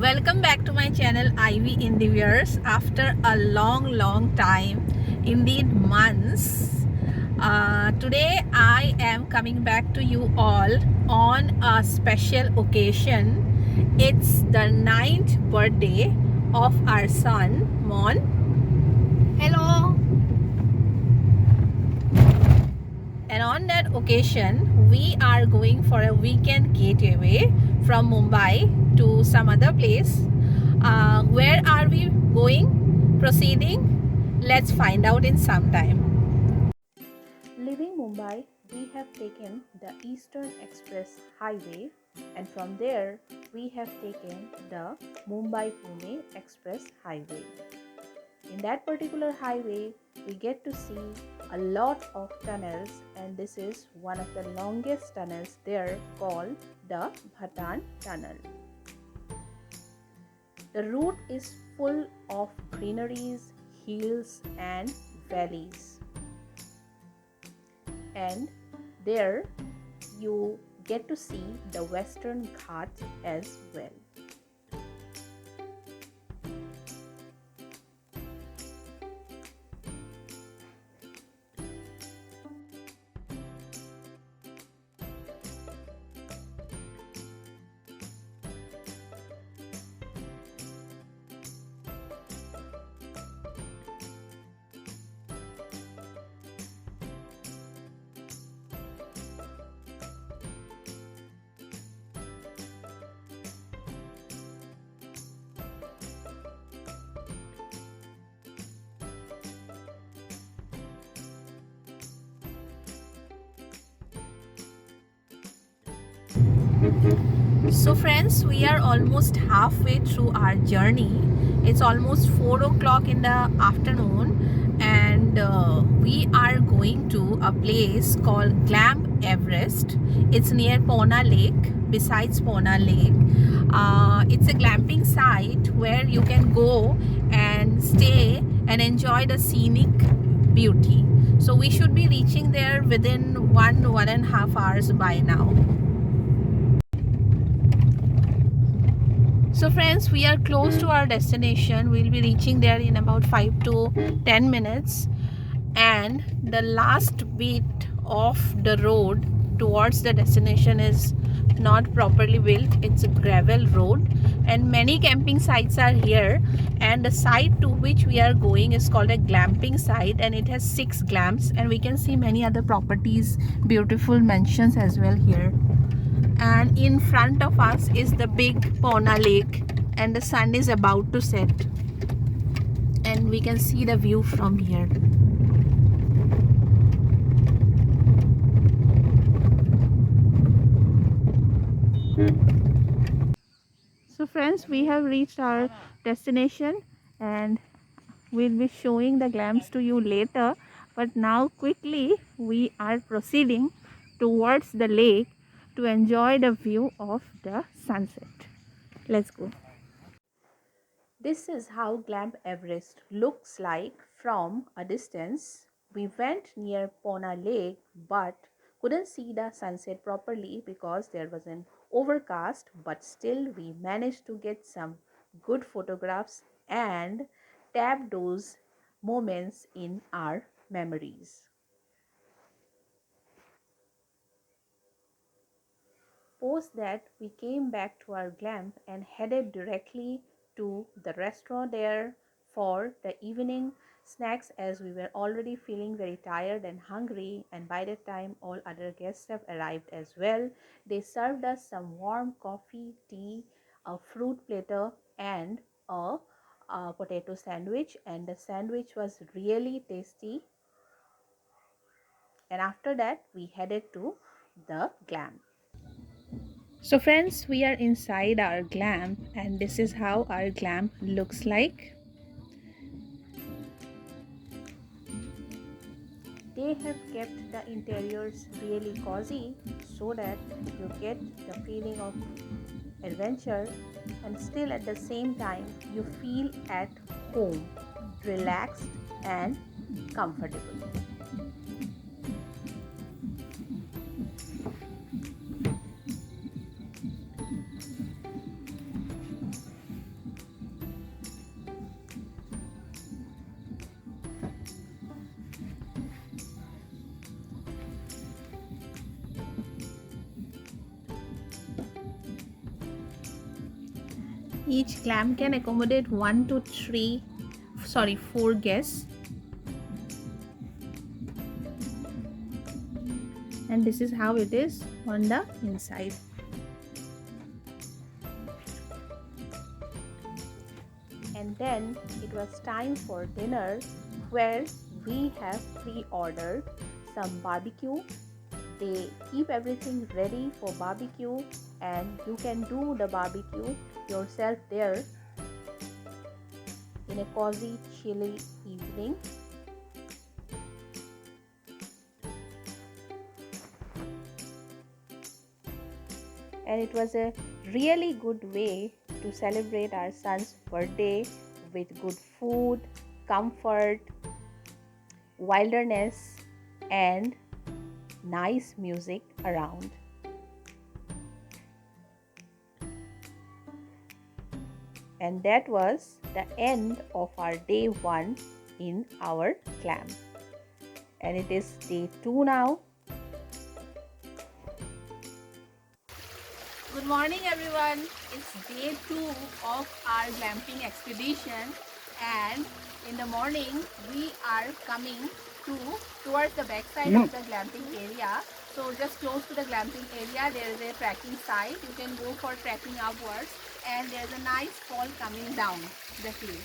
Welcome back to my channel Ivy Endeavours. After a long time, indeed months, today I am coming back to you all on a special occasion. It's the 9th birthday of our son Mon. Hello. And on that occasion, we are going for a weekend getaway from Mumbai to some other place. Where are we going? Proceeding? Let's find out in some time. Leaving Mumbai, we have taken the Eastern Express Highway, and from there we have taken the Mumbai-Pune Express Highway. In that particular highway, we get to see a lot of tunnels, and this is one of the longest tunnels there, called the Bhatan Tunnel. The route is full of greeneries, hills and valleys, and there you get to see the Western Ghats as well. So friends, we are almost halfway through our journey. It's almost 4 o'clock in the afternoon, and we are going to a place called Glampeverest. It's near Pawna Lake. Besides Pawna Lake, it's a glamping site where you can go and stay and enjoy the scenic beauty. So we should be reaching there within 1.5 hours by now. So friends, we are close to our destination. We'll be reaching there in about 5 to 10 minutes. And the last bit of the road towards the destination is not properly built. It's a gravel road, and many camping sites are here. And the site to which we are going is called a glamping site, and it has 6 glamps, and we can see many other properties, beautiful mansions as well here. And in front of us is the big Pawna Lake, and the sun is about to set, and we can see the view from here. So friends, we have reached our destination, and we'll be showing the glamps to you later, but now quickly we are proceeding towards the lake to enjoy the view of the sunset. Let's go. This is how Glampeverest looks like from a distance. We went near Pawna Lake but couldn't see the sunset properly because there was an overcast, but still we managed to get some good photographs and tap those moments in our memories. Post that, we came back to our glamp and headed directly to the restaurant there for the evening snacks, as we were already feeling very tired and hungry, and by the time all other guests have arrived as well. They served us some warm coffee, tea, a fruit platter and a potato sandwich, and the sandwich was really tasty. And after that we headed to the glamp. So friends, we are inside our glamp, and this is how our glamp looks like. They have kept the interiors really cozy so that you get the feeling of adventure, and still at the same time you feel at home, relaxed and comfortable. Each glamp can accommodate 4 guests. And this is how it is on the inside. And then it was time for dinner, where we have pre-ordered some barbecue. They keep everything ready for barbecue, and you can do the barbecue yourself there in a cozy, chilly evening. And it was a really good way to celebrate our son's birthday with good food, comfort, wilderness, and nice music around. And that was the end of our day 1 in our clamp. And it is day 2 now. Good morning everyone. It's day 2 of our glamping expedition, and in the morning we are coming towards the back side of the glamping area. So just close to the glamping area there is a trekking site. You can go for trekking upwards, and there's a nice fall coming down the hill.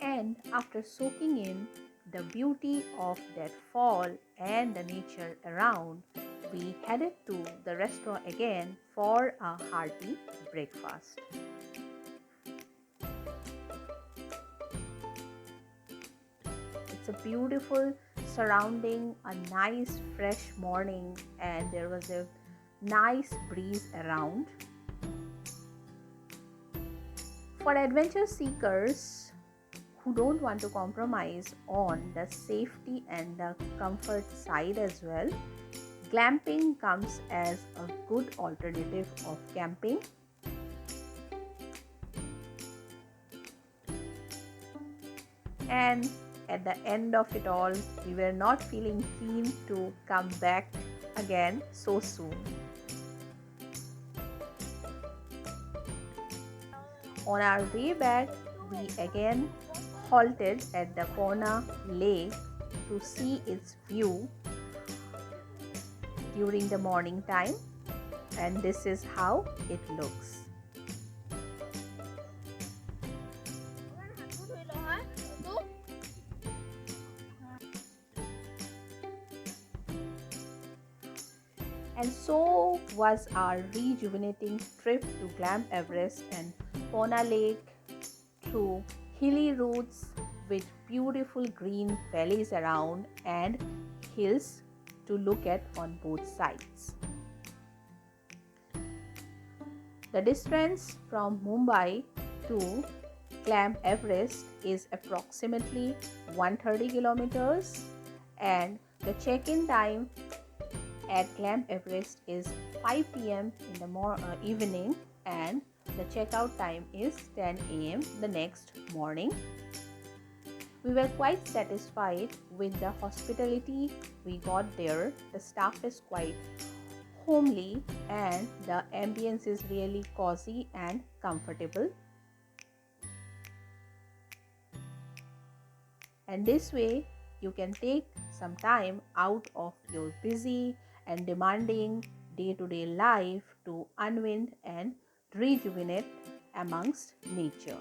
And after soaking in the beauty of that fall and the nature around, we headed to the restaurant again for a hearty breakfast. It's a beautiful surrounding, a nice fresh morning, and there was a nice breeze around. For adventure seekers who don't want to compromise on the safety and the comfort side as well, glamping comes as a good alternative of camping. And at the end of it all, we were not feeling keen to come back again so soon. On our way back, we again halted at the Pawna lake to see its view during the morning time, and this is how it looks. And so was our rejuvenating trip to Glampeverest and Pawna Lake, through hilly routes with beautiful green valleys around and hills to look at on both sides. The distance from Mumbai to Glampeverest is approximately 130 kilometers, and the check-in time at Glampeverest is 5 p.m. in the evening, and the checkout time is 10 a.m. the next morning. We were quite satisfied with the hospitality we got there. The staff is quite homely, and the ambience is really cozy and comfortable. And this way, you can take some time out of your busy and demanding day-to-day life to unwind and rejuvenate amongst nature.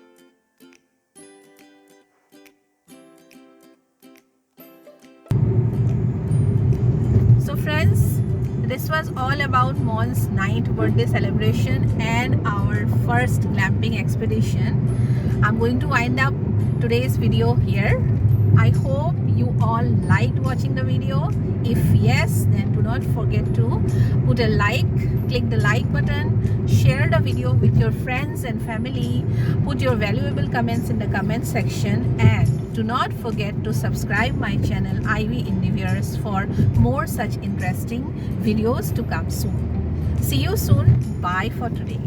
So friends, this was all about Mon's 9th birthday celebration and our first glamping expedition. I'm going to wind up today's video here. I hope you all liked watching the video. If yes, then do not forget to put a like, click the like button, share the video with your friends and family, put your valuable comments in the comment section, and do not forget to subscribe my channel IV Endeavours for more such interesting videos to come soon. See you soon. Bye for today.